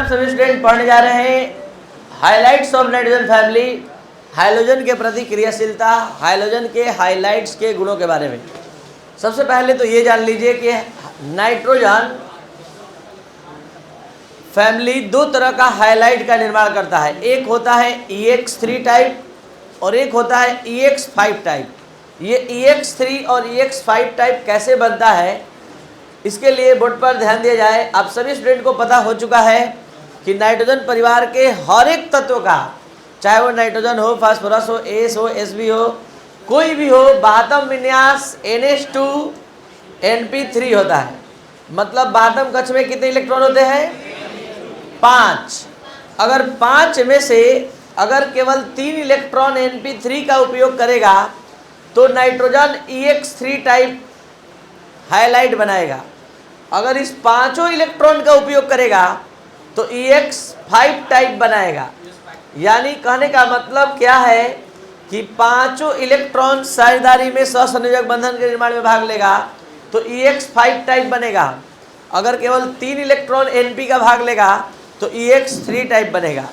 सभी स्टूडेंट पढ़ने जा रहे हैं highlights of nitrogen family, hydrogen के प्रति क्रियाशीलता, हाइड्रोजन के हाइलाइट्स के गुणों के बारे में। सबसे पहले तो ये जान लीजिए कि नाइट्रोजन फैमिली दो तरह का हाइलाइट का निर्माण करता है। एक होता है EX3 टाइप और एक होता है EX5 टाइप। ये EX3 और EX5 टाइप कैसे बनता है, इसके लिए बोर्ड पर ध्यान दिया जाए। आप सभी स्टूडेंट को पता हो चुका है कि नाइट्रोजन परिवार के हर एक तत्व का, चाहे वो नाइट्रोजन हो, फास्फोरस हो, एस हो, Sb हो, कोई भी हो, बाहतम विन्यास NH2 NP3 होता है। मतलब बाहतम कक्ष में कितने इलेक्ट्रॉन होते हैं? 5। अगर 5 में से अगर केवल 3 इलेक्ट्रॉन NP3 का उपयोग करेगा तो नाइट्रोजन EX3 टाइप हाइलाइट बनाएगा। अगर इस पांचों इलेक्ट्रॉन का उपयोग करेगा तो EX5 टाइप बनाएगा। यानी कहने का मतलब क्या है कि पांचों इलेक्ट्रॉन साझेदारी में सहसंयोजक बंधन के निर्माण में भाग लेगा तो EX5 टाइप बनेगा। अगर केवल 3 इलेक्ट्रॉन NP का भाग लेगा तो EX3 टाइप बनेगा।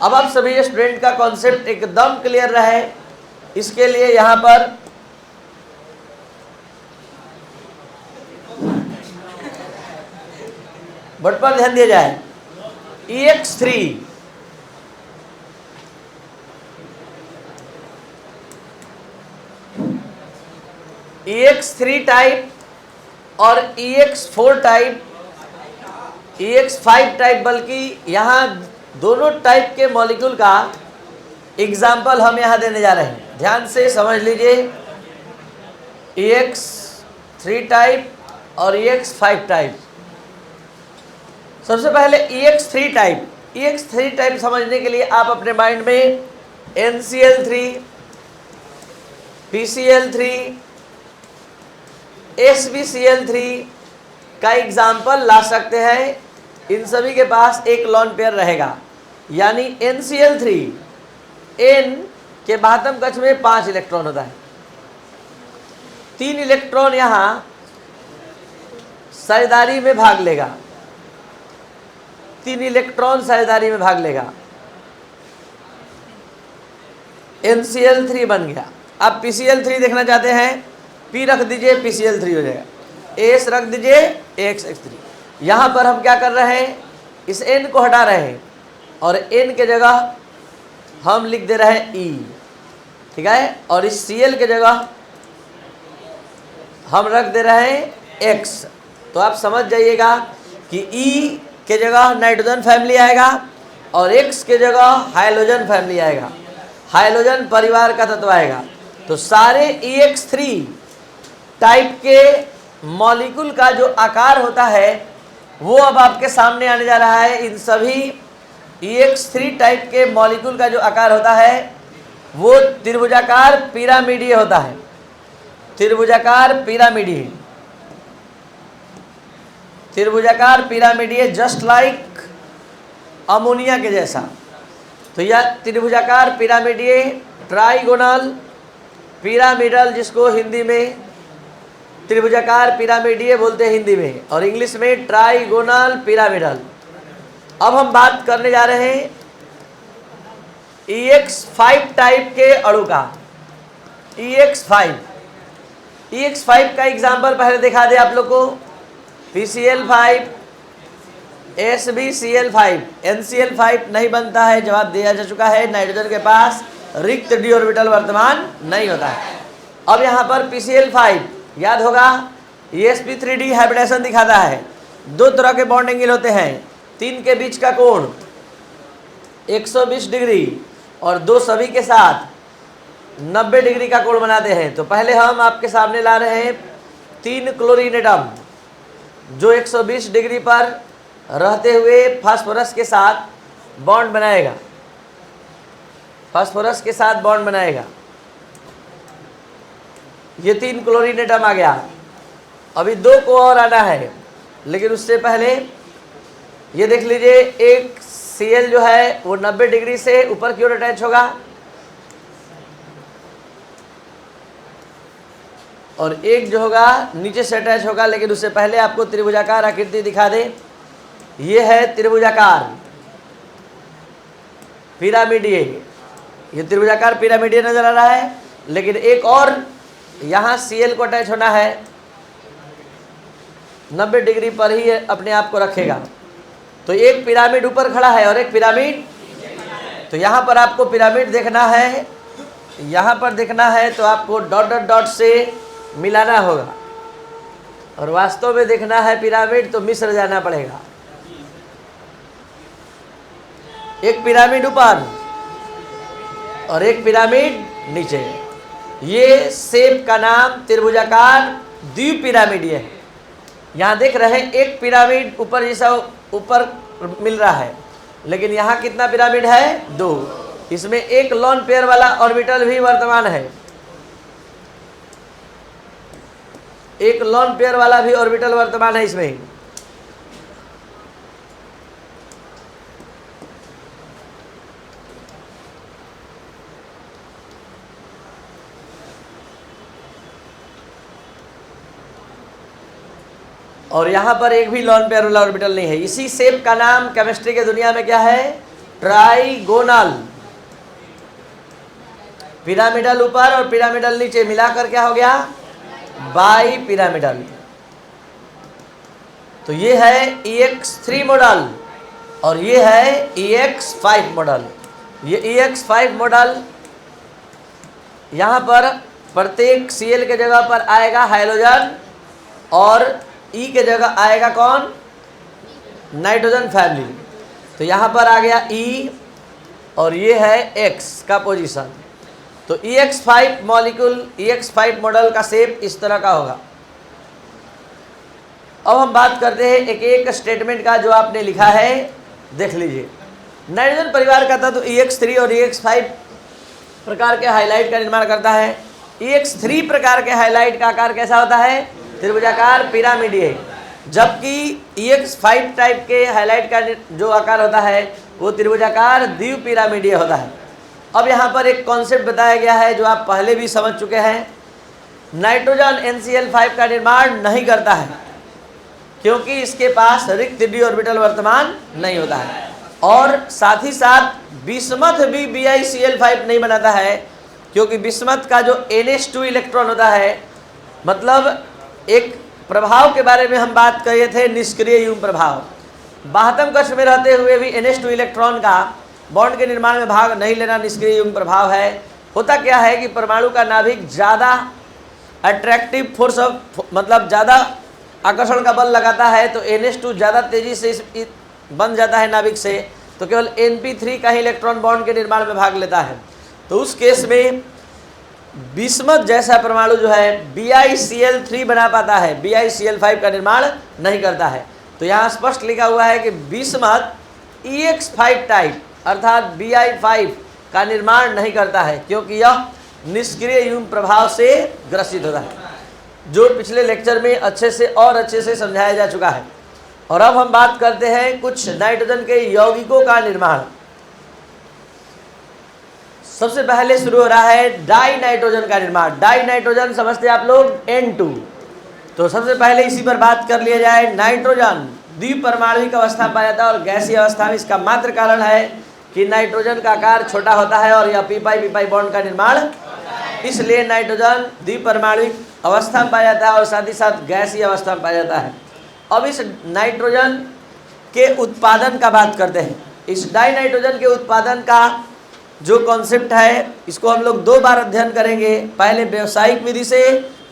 अब आप सभी स्टूडेंट का कॉन्सेप्ट एकदम क्लियर रहे, इसके लिए यहाँ पर बोर्ड पर ध्यान दिया जाए। EX3 टाइप और EX4 टाइप, EX5 टाइप, बल्कि यहाँ दोनों टाइप के मॉलिक्यूल का एग्जाम्पल हम यहाँ देने जा रहे हैं। ध्यान से समझ लीजिए। EX3 टाइप और EX5 टाइप। सबसे पहले EX3 टाइप। EX3 टाइप समझने के लिए आप अपने माइंड में NCl3, PCl3, SbCl3 का एग्जाम्पल ला सकते हैं। इन सभी के पास एक लॉन पेयर रहेगा। यानी NCl3, N के बाहतम कक्ष में 5 इलेक्ट्रॉन होता है। 3 इलेक्ट्रॉन यहाँ साझेदारी में भाग लेगा। 3 इलेक्ट्रॉन साझेदारी में भाग लेगा, NCl3 बन गया। आप PCl3 देखना चाहते हैं, P रख दीजिए, PCl3 हो जाएगा। S रख दीजिए, AX3। यहाँ पर हम क्या कर रहे हैं, इस N को हटा रहे हैं और N के जगह हम लिख दे रहे हैं E, ठीक है। और इस Cl के जगह हम रख दे रहे हैं X। तो आप समझ जाइएगा कि E के जगह नाइट्रोजन फैमिली आएगा और X के जगह हाइड्रोजन फैमिली आएगा, हाइड्रोजन परिवार का तत्व आएगा। तो सारे EX3 टाइप के मॉलिक्यूल का जो आकार होता है वो अब आपके सामने आने जा रहा है। इन सभी EX3 टाइप के मॉलिक्यूल का जो आकार होता है वो त्रिभुजाकार पिरामिडीय होता है। त्रिभुजाकार पिरामिडीय, त्रिभुजाकार पिरामिडीय, जस्ट लाइक अमोनिया के जैसा। तो यह त्रिभुजाकार पिरामिडीय, ट्राइगोनल पिरामिडल, जिसको हिंदी में त्रिभुजाकार पिरामिडीय बोलते हैं हिंदी में, और इंग्लिश में ट्राइगोनल पिरामिडल। अब हम बात करने जा रहे हैं EX5 टाइप के अणु का। EX5 का एग्जाम्पल पहले दिखा दे आप लोग को। PCl5, SbCl5, NCl5 नहीं बनता है, जवाब दिया जा चुका है। नाइट्रोजन के पास रिक्त d ऑर्बिटल वर्तमान नहीं होता है। अब यहाँ पर PCl5 याद होगा, sp3d हाइब्रिडेशन दिखाता है। 2 तरह के बॉन्ड एंगल होते हैं। 3 के बीच का कोण 120 डिग्री और 2 सभी के साथ 90 डिग्री का कोण बनाते हैं। तो पहले हम आपके सामने ला रहे हैं 3 क्लोरीन एटम जो 120 डिग्री पर रहते हुए फास्फोरस के साथ बॉन्ड बनाएगा, फास्फोरस के साथ बॉन्ड बनाएगा। ये 3 क्लोरीन एटम आ गया। अभी 2 को और आना है, लेकिन उससे पहले ये देख लीजिए, एक Cl जो है वो 90 डिग्री से ऊपर की ओर अटैच होगा और एक जो होगा नीचे से अटैच होगा। लेकिन उससे पहले आपको त्रिभुजाकार आकृति दिखा दे। ये है त्रिभुजाकार, पिरामिडीय, ये त्रिभुजाकार पिरामिडीय नजर आ रहा है। लेकिन एक और यहाँ Cl को अटैच होना है, 90 डिग्री पर ही अपने आप को रखेगा। तो एक पिरामिड ऊपर खड़ा है और एक पिरामिड, तो यहाँ पर आपको पिरामिड देखना है, यहाँ पर देखना है तो आपको डॉट डॉट डॉट से मिलाना होगा, और वास्तव में देखना है पिरामिड तो मिस्र जाना पड़ेगा। एक पिरामिड ऊपर और एक पिरामिड नीचे, ये शेप का नाम त्रिभुजाकार द्विपिरामिडीय है। यहाँ देख रहे हैं एक पिरामिड ऊपर जैसा ऊपर मिल रहा है, लेकिन यहाँ कितना पिरामिड है? 2। इसमें एक लोन पेयर वाला ऑर्बिटल भी वर्तमान है, एक लोन पेयर वाला भी ऑर्बिटल वर्तमान है इसमें। और यहाँ पर एक भी लॉन पेयर वाला ऑर्बिटल नहीं है। इसी शेप का नाम केमिस्ट्री के दुनिया में क्या है? ट्राइगोनल। पिरामिडल ऊपर और पिरामिडल नीचे मिलाकर क्या हो गया? Bi pyramidal. तो ये है EX3 मॉडल और ये है EX5 मॉडल। ये EX5 मॉडल, यहाँ पर प्रत्येक Cl के जगह पर आएगा हाइड्रोजन और E के जगह आएगा कौन? Nitrogen family. तो यहाँ पर आ गया E और ये है X का पोजीशन। तो EX5 मॉलिक्यूल, EX5 मॉडल का शेप इस तरह का होगा। अब हम बात करते हैं एक एक स्टेटमेंट का जो आपने लिखा है, देख लीजिए। नाइट्रोजन परिवार का तत्व EX3 और EX5 प्रकार के हाइलाइट का निर्माण करता है। EX3 प्रकार के हाइलाइट का आकार कैसा होता है? त्रिभुजाकार पिरामिडीय। जबकि EX5 टाइप के हाइलाइट का जो आकार होता है वो त्रिभुजाकार द्विपिरामिडीय होता है। अब यहाँ पर एक कॉन्सेप्ट बताया गया है जो आप पहले भी समझ चुके हैं। नाइट्रोजन NCl5 का निर्माण नहीं करता है क्योंकि इसके पास रिक्त d ऑर्बिटल वर्तमान नहीं होता है, और साथ ही साथ बिस्मथ भी BiCl5 नहीं बनाता है क्योंकि बिस्मथ का जो NH2 इलेक्ट्रॉन होता है, मतलब एक प्रभाव के बारे में हम बात कर रहे थे, निष्क्रिय युग्म प्रभाव। बाह्यतम कक्ष में रहते हुए भी NH2 इलेक्ट्रॉन का बॉन्ड के निर्माण में भाग नहीं लेना निष्क्रिय युग्म प्रभाव है। होता क्या है कि परमाणु का नाभिक ज़्यादा अट्रैक्टिव फोर्स ऑफ, मतलब ज़्यादा आकर्षण का बल लगाता है, तो NH2 ज़्यादा तेज़ी से बन जाता है नाभिक से, तो केवल Np3 का ही इलेक्ट्रॉन बॉन्ड के निर्माण में भाग लेता है। तो उस केस में बिस्मथ जैसा परमाणु जो है BiCl3 बना पाता है, BiCl5 का निर्माण नहीं करता है। तो यहाँ स्पष्ट लिखा हुआ है कि बिस्मथ EX5 टाइप अर्थात Bi5 का निर्माण नहीं करता है क्योंकि यह निष्क्रिय युग्म प्रभाव से ग्रसित होता है, जो पिछले लेक्चर में अच्छे से समझाया जा चुका है। और अब हम बात करते हैं कुछ नाइट्रोजन के यौगिकों का निर्माण। सबसे पहले शुरू हो रहा है डाई नाइट्रोजन का निर्माण। डाई नाइट्रोजन समझते हैं आप लोग, N2। तो सबसे पहले इसी पर बात कर लिया जाए। नाइट्रोजन द्विपरमाणुविक अवस्था में पाया जाता है और गैसीय अवस्था में इसका मात्र कारण है कि नाइट्रोजन का आकार छोटा होता है और यह पी बॉन्ड का निर्माण, इसलिए नाइट्रोजन द्विपरमाणुविक अवस्था में पाया जाता है और साथ ही साथ गैसीय अवस्था में पाया जाता है। अब इस नाइट्रोजन के उत्पादन का बात करते हैं। इस डाई नाइट्रोजन के उत्पादन का जो कॉन्सेप्ट है, इसको हम लोग 2 बार अध्ययन करेंगे। पहले व्यावसायिक विधि से,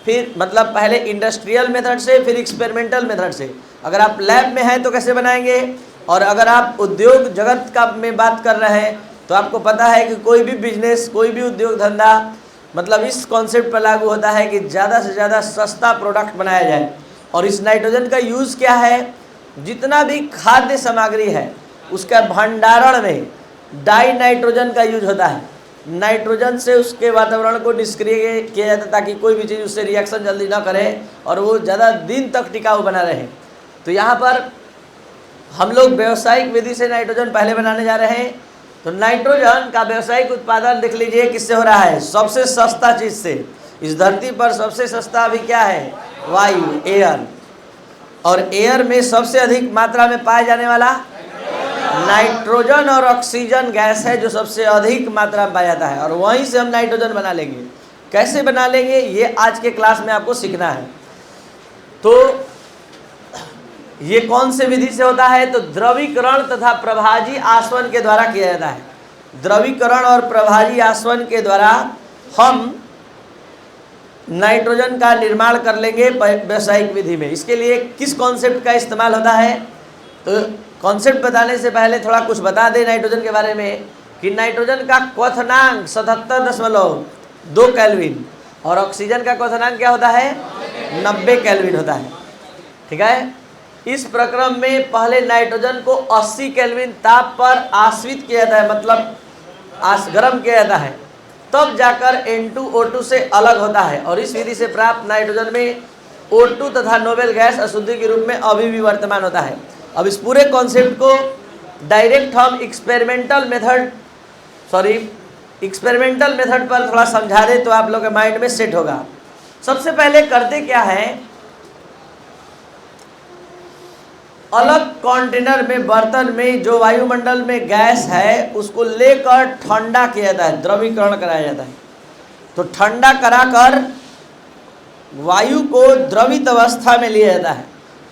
फिर मतलब पहले इंडस्ट्रियल मेथड से, फिर एक्सपेरिमेंटल मेथड से। अगर आप लैब में हैं तो कैसे बनाएंगे, और अगर आप उद्योग जगत का में बात कर रहे हैं तो आपको पता है कि कोई भी बिजनेस, कोई भी उद्योग धंधा मतलब इस कॉन्सेप्ट पर लागू होता है कि ज़्यादा से ज़्यादा सस्ता प्रोडक्ट बनाया जाए। और इस नाइट्रोजन का यूज़ क्या है? जितना भी खाद्य सामग्री है उसका भंडारण में डाई नाइट्रोजन का यूज होता है। नाइट्रोजन से उसके वातावरण को निष्क्रिय किया जाता है ताकि कोई भी चीज़ उससे रिएक्शन जल्दी ना करे और वो ज़्यादा दिन तक टिकाऊ बना रहे। तो यहाँ पर हम लोग व्यावसायिक विधि से नाइट्रोजन पहले बनाने जा रहे हैं। तो नाइट्रोजन का व्यावसायिक उत्पादन देख लीजिए किससे हो रहा है? सबसे सस्ता चीज़ से। इस धरती पर सबसे सस्ता अभी क्या है? वायु, एयर। और एयर में सबसे अधिक मात्रा में पाया जाने वाला नाइट्रोजन और ऑक्सीजन गैस है जो सबसे अधिक मात्रा में पाया जाता है, और वहीं से हम नाइट्रोजन बना लेंगे। कैसे बना लेंगे ये आज के क्लास में आपको सीखना है। तो ये कौन से विधि से होता है? तो द्रवीकरण तथा प्रभाजी आसवन के द्वारा किया जाता है। द्रवीकरण और प्रभाजी आसवन के द्वारा हम नाइट्रोजन का निर्माण कर लेंगे व्यावसायिक विधि में। इसके लिए किस कॉन्सेप्ट का इस्तेमाल होता है? तो कॉन्सेप्ट बताने से पहले थोड़ा कुछ बता दें नाइट्रोजन के बारे में कि नाइट्रोजन का क्वथनांक 77.2 केल्विन और ऑक्सीजन का क्वथनांक क्या होता है? 90 केल्विन होता है। ठीक है। इस प्रक्रम में पहले नाइट्रोजन को 80 केल्विन ताप पर आश्वित किया जाता है, मतलब गर्म किया जाता है, तब जाकर N2O2 से अलग होता है। और इस विधि से प्राप्त नाइट्रोजन में O2 तथा नोबेल गैस अशुद्धि के रूप में अभी भी वर्तमान होता है। अब इस पूरे कॉन्सेप्ट को डायरेक्ट हम एक्सपेरिमेंटल मेथड पर थोड़ा समझा दें तो आप लोग के माइंड में सेट होगा। सबसे पहले करते क्या है, अलग कंटेनर में, बर्तन में जो वायुमंडल में गैस है उसको लेकर ठंडा किया जाता है, द्रवीकरण कराया जाता है। तो ठंडा कराकर वायु को द्रवित अवस्था में लिया जाता है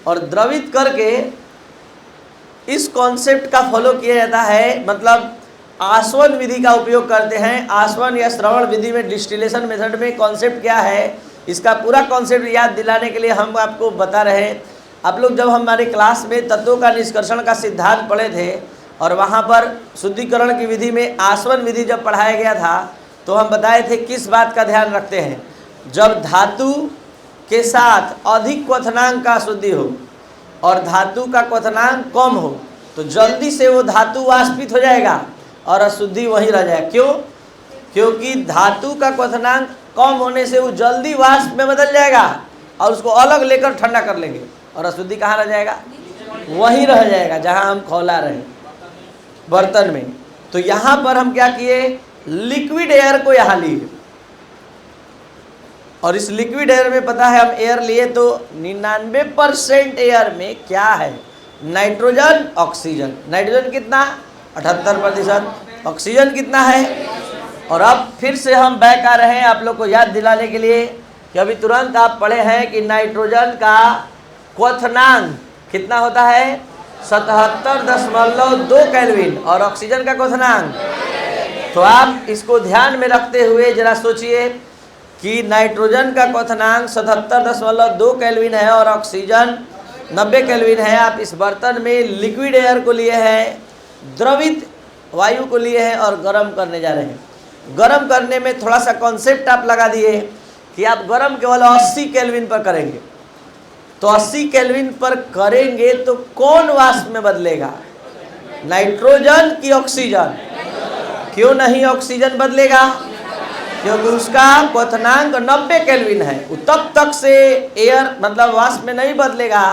और द्रवित करके इस कॉन्सेप्ट का फॉलो किया जाता है, मतलब आसवन विधि का उपयोग करते हैं। आसवन या श्रवण विधि में डिस्टिलेशन मेथड में कॉन्सेप्ट क्या है, इसका पूरा कॉन्सेप्ट याद दिलाने के लिए हम आपको बता रहे हैं। आप लोग जब हमारे क्लास में तत्वों का निष्कर्षण का सिद्धांत पढ़े थे और वहाँ पर शुद्धिकरण की विधि में आसवन विधि जब पढ़ाया गया था तो हम बताए थे किस बात का ध्यान रखते हैं। जब धातु के साथ अधिक क्वथनांक का शुद्धि हो और धातु का क्वथनांक कम हो तो जल्दी से वो धातु वाष्पित हो जाएगा और अशुद्धि वहीं रह जाएगा। क्यों? क्योंकि धातु का क्वथनांक कम होने से वो जल्दी वाष्प में बदल जाएगा और उसको अलग लेकर ठंडा कर लेंगे और अशुद्धि कहाँ रह जाएगा? वहीं रह जाएगा जहाँ हम खौला रहे, बर्तन में। तो यहाँ पर हम क्या किए, लिक्विड एयर को यहाँ लिए और इस लिक्विड एयर में पता है हम एयर लिए तो 99% एयर में क्या है, नाइट्रोजन ऑक्सीजन। नाइट्रोजन कितना? 78%। ऑक्सीजन कितना है? और अब फिर से हम बैक आ रहे हैं आप लोग को याद दिलाने के लिए कि अभी तुरंत आप पढ़े हैं कि नाइट्रोजन का क्वथनांक कितना होता है? 77.2 केल्विन और ऑक्सीजन का क्वथनांक। तो आप इसको ध्यान में रखते हुए जरा सोचिए कि नाइट्रोजन का क्वथनांक 77.2 केल्विन है और ऑक्सीजन 90 केल्विन है। आप इस बर्तन में लिक्विड एयर को लिए हैं, द्रवित वायु को लिए हैं और गर्म करने जा रहे हैं। गर्म करने में थोड़ा सा कॉन्सेप्ट आप लगा दिए कि आप गर्म केवल 80 केल्विन पर करेंगे। तो 80 केल्विन पर करेंगे तो कौन वाष्प में बदलेगा, नाइट्रोजन की ऑक्सीजन? क्यों नहीं ऑक्सीजन बदलेगा? क्योंकि उसका क्वथनांक 90 केल्विन है। तब तक से एयर मतलब वाष्प में नहीं बदलेगा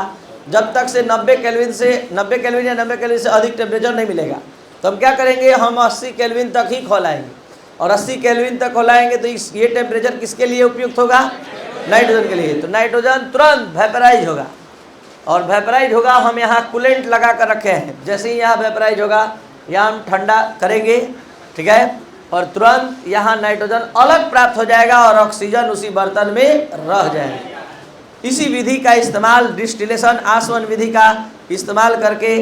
जब तक से 90 केल्विन या 90 केल्विन से अधिक टेम्परेचर नहीं मिलेगा। तो हम क्या करेंगे, हम 80 केल्विन तक ही खोलाएंगे और 80 केल्विन तक खोलाएंगे तो ये टेम्परेचर किसके लिए उपयुक्त होगा, नाइट्रोजन के लिए। तो नाइट्रोजन तुरंत वेपराइज होगा और वेपराइज होगा, हम यहाँ कूलेंट लगा कर रखे हैं। जैसे ही यहाँ वेपराइज होगा यहाँ हम ठंडा करेंगे, ठीक है, और तुरंत यहाँ नाइट्रोजन अलग प्राप्त हो जाएगा और ऑक्सीजन उसी बर्तन में रह जाएगा। इसी विधि का इस्तेमाल, डिस्टिलेशन आसवन विधि का इस्तेमाल करके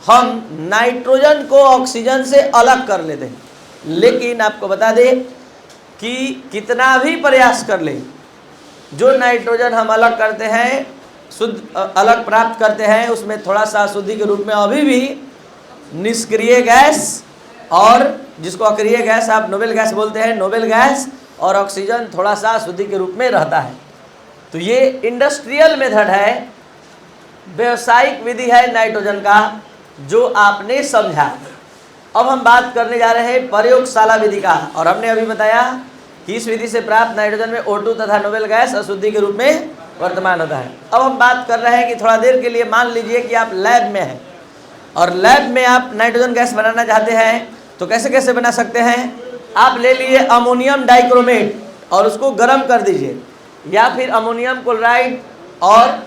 हम नाइट्रोजन को ऑक्सीजन से अलग कर लेते हैं। लेकिन आपको बता दें कि कितना भी प्रयास कर लें, जो नाइट्रोजन हम अलग करते हैं, शुद्ध अलग प्राप्त करते हैं, उसमें थोड़ा सा अशुद्धि के रूप में अभी भी निष्क्रिय गैस और जिसको अक्रिय गैस आप नोबेल गैस बोलते हैं, नोबेल गैस और ऑक्सीजन थोड़ा सा अशुद्धि के रूप में रहता है। तो ये इंडस्ट्रियल मेथड है, व्यावसायिक विधि है नाइट्रोजन का, जो आपने समझा। अब हम बात करने जा रहे हैं प्रयोगशाला विधि का, और हमने अभी बताया कि इस विधि से प्राप्त नाइट्रोजन में O2 तथा नोबेल गैस अशुद्धि के रूप में वर्तमान होता है। अब हम बात कर रहे हैं कि थोड़ा देर के लिए मान लीजिए कि आप लैब में हैं और लैब में आप नाइट्रोजन गैस बनाना चाहते हैं, तो कैसे कैसे बना सकते हैं। आप ले लिए अमोनियम डाइक्रोमेट और उसको गर्म कर दीजिए, या फिर अमोनियम क्लोराइड और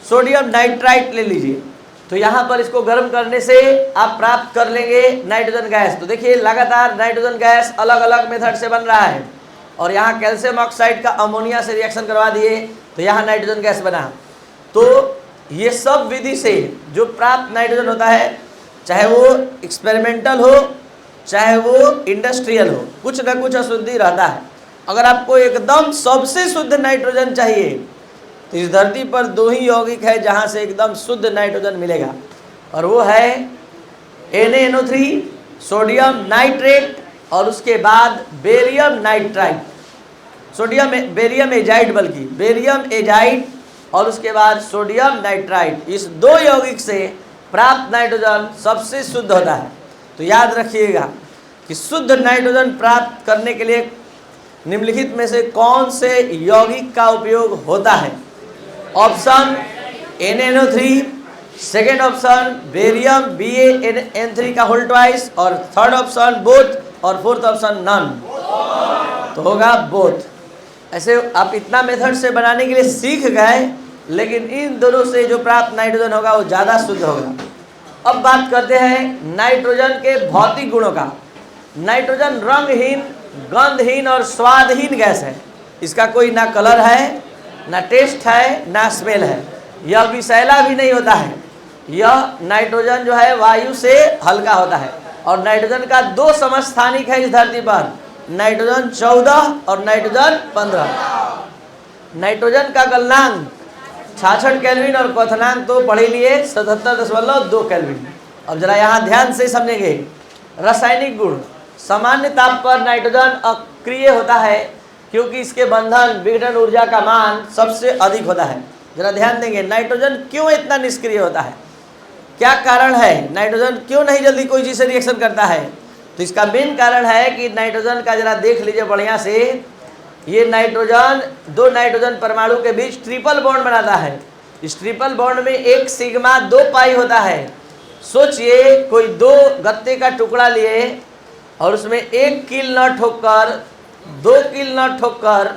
सोडियम नाइट्राइट ले लीजिए। तो यहाँ पर इसको गर्म करने से आप प्राप्त कर लेंगे नाइट्रोजन गैस। तो देखिए लगातार नाइट्रोजन गैस अलग अलग मेथड से बन रहा है, और यहाँ कैल्शियम ऑक्साइड का अमोनिया से रिएक्शन करवा दिए तो यहाँ नाइट्रोजन गैस बना। तो ये सब विधि से जो प्राप्त नाइट्रोजन होता है, चाहे वो एक्सपेरिमेंटल हो चाहे वो इंडस्ट्रियल हो, कुछ ना कुछ अशुद्धि रहता है। अगर आपको एकदम सबसे शुद्ध नाइट्रोजन चाहिए तो इस धरती पर दो ही यौगिक है जहाँ से एकदम शुद्ध नाइट्रोजन मिलेगा, और वो है NaNO3 सोडियम नाइट्रेट और उसके बाद बेरियम नाइट्राइट, बेरियम एजाइड, बल्कि बेरियम एजाइड और उसके बाद सोडियम नाइट्राइट। इस दो यौगिक से प्राप्त नाइट्रोजन सबसे शुद्ध होता है। तो याद रखिएगा कि शुद्ध नाइट्रोजन प्राप्त करने के लिए निम्नलिखित में से कौन से यौगिक का उपयोग होता है? Option NaNO3, second option barium BaN3 का होल ट्वाइस, और थर्ड ऑप्शन बोथ, और फोर्थ ऑप्शन नन। तो होगा बोथ। ऐसे आप इतना मेथड से बनाने के लिए सीख गए, लेकिन इन दोनों से जो प्राप्त नाइट्रोजन होगा वो ज़्यादा शुद्ध होगा। अब बात करते हैं नाइट्रोजन के भौतिक गुणों का। नाइट्रोजन रंगहीन, गंधहीन और स्वादहीन गैस है। इसका कोई ना कलर है, ना टेस्ट है, ना स्मेल है। यह विषैला भी नहीं होता है। यह नाइट्रोजन जो है वायु से हल्का होता है। और नाइट्रोजन का दो समस्थानिक है इस धरती पर, नाइट्रोजन 14 और नाइट्रोजन 15। नाइट्रोजन का गलनांक 66 केल्विन और क्वथनांक तो पढ़ ही लिए 77.2 केल्विन। अब जरा यहाँ ध्यान से समझेंगे। रासायनिक गुण, सामान्य ताप पर नाइट्रोजन अक्रिय होता है क्योंकि इसके बंधन विघटन ऊर्जा का मान सबसे अधिक होता है। जरा ध्यान देंगे, नाइट्रोजन क्यों इतना निष्क्रिय होता है, क्या कारण है? नाइट्रोजन क्यों नहीं जल्दी कोई चीज़ से रिएक्शन करता है? तो इसका मेन कारण है कि नाइट्रोजन का जरा देख लीजिए बढ़िया से, ये नाइट्रोजन दो नाइट्रोजन परमाणु के बीच ट्रिपल बॉन्ड बनाता है। इस ट्रिपल बॉन्ड में एक सिग्मा 2 पाई होता है। सोचिए कोई दो गत्ते का टुकड़ा लिए और उसमें 1 कील न ठोककर, 2 कील न ठोककर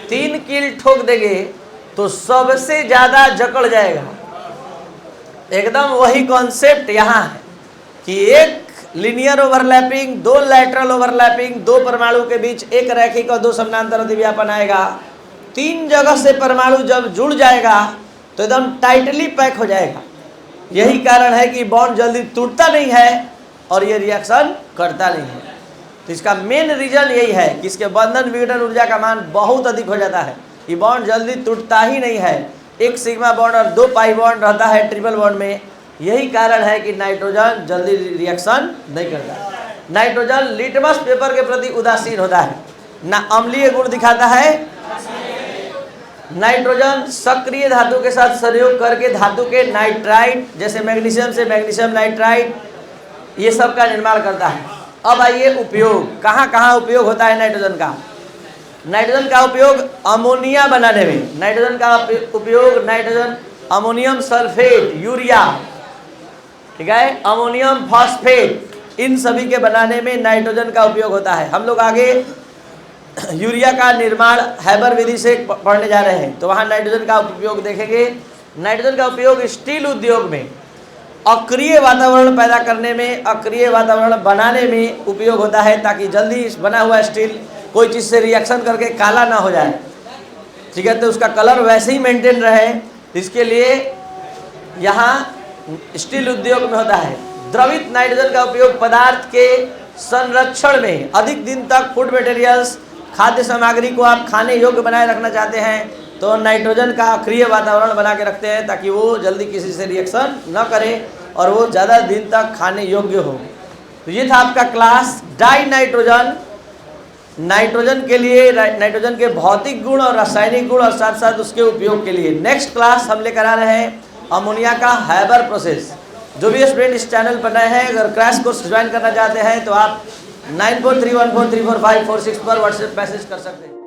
3 कील ठोक देंगे तो सबसे ज़्यादा जकड़ जाएगा। एकदम वही कॉन्सेप्ट यहाँ है कि एक लीनियर ओवरलैपिंग, 2 लैटरल ओवरलैपिंग, 2 परमाणु के बीच एक रैखिक और 2 समानांतर अतिव्यापन आएगा। 3 जगह से परमाणु जब जुड़ जाएगा तो एकदम टाइटली पैक हो जाएगा। यही कारण है कि बॉन्ड जल्दी टूटता नहीं है और ये रिएक्शन करता नहीं है। तो इसका मेन रीजन यही है कि इसके बंधन विघटन ऊर्जा का मान बहुत अधिक हो जाता है। ये बॉन्ड जल्दी टूटता ही नहीं है। एक सिग्मा बॉन्ड और 2 पाई बॉन्ड रहता है ट्रिपल बॉन्ड में। यही कारण है कि नाइट्रोजन जल्दी रिएक्शन नहीं करता। नाइट्रोजन लिटमस पेपर के प्रति उदासीन होता है, ना अम्लीय गुण दिखाता है। नाइट्रोजन सक्रिय धातु के साथ सहयोग करके धातु के नाइट्राइट, जैसे मैग्नीशियम से मैग्नीशियम नाइट्राइट, ये सब का निर्माण करता है। अब आइए उपयोग, कहाँ कहाँ उपयोग होता है नाइट्रोजन का? नाइट्रोजन का उपयोग अमोनिया बनाने में, नाइट्रोजन का उपयोग नाइट्रोजन अमोनियम सल्फेट, यूरिया, ठीक है, अमोनियम फॉस्फेट, इन सभी के बनाने में नाइट्रोजन का उपयोग होता है। हम लोग आगे यूरिया का निर्माण हैबर विधि से पढ़ने जा रहे हैं, तो वहाँ नाइट्रोजन का उपयोग देखेंगे। नाइट्रोजन का उपयोग स्टील उद्योग में अक्रिय वातावरण पैदा करने में, अक्रिय वातावरण बनाने में उपयोग होता है, ताकि जल्दी बना हुआ स्टील कोई चीज़ से रिएक्शन करके काला ना हो जाए, ठीक है, तो उसका कलर वैसे ही मेंटेन रहे। इसके लिए यहाँ स्टील उद्योग में होता है। द्रवित नाइट्रोजन का उपयोग पदार्थ के संरक्षण में, अधिक दिन तक फूड मटेरियल्स, खाद्य सामग्री को आप खाने योग्य बनाए रखना चाहते हैं तो नाइट्रोजन का अक्रिय वातावरण बना के रखते हैं, ताकि वो जल्दी किसी से रिएक्शन न करे और वो ज़्यादा दिन तक खाने योग्य हो। तो ये था आपका क्लास डाई नाइट्रोजन, नाइट्रोजन के लिए, नाइट्रोजन के भौतिक गुण और रासायनिक गुण और साथ साथ उसके उपयोग के लिए। नेक्स्ट क्लास हम लेकर आ रहे हैं अमोनिया का हैबर प्रोसेस। जो भी स्टूडेंट इस चैनल पर नए हैं, अगर क्रैश कोर्स ज्वाइन करना चाहते हैं तो आप 9431434546 पर व्हाट्सएप मैसेज कर सकते हैं।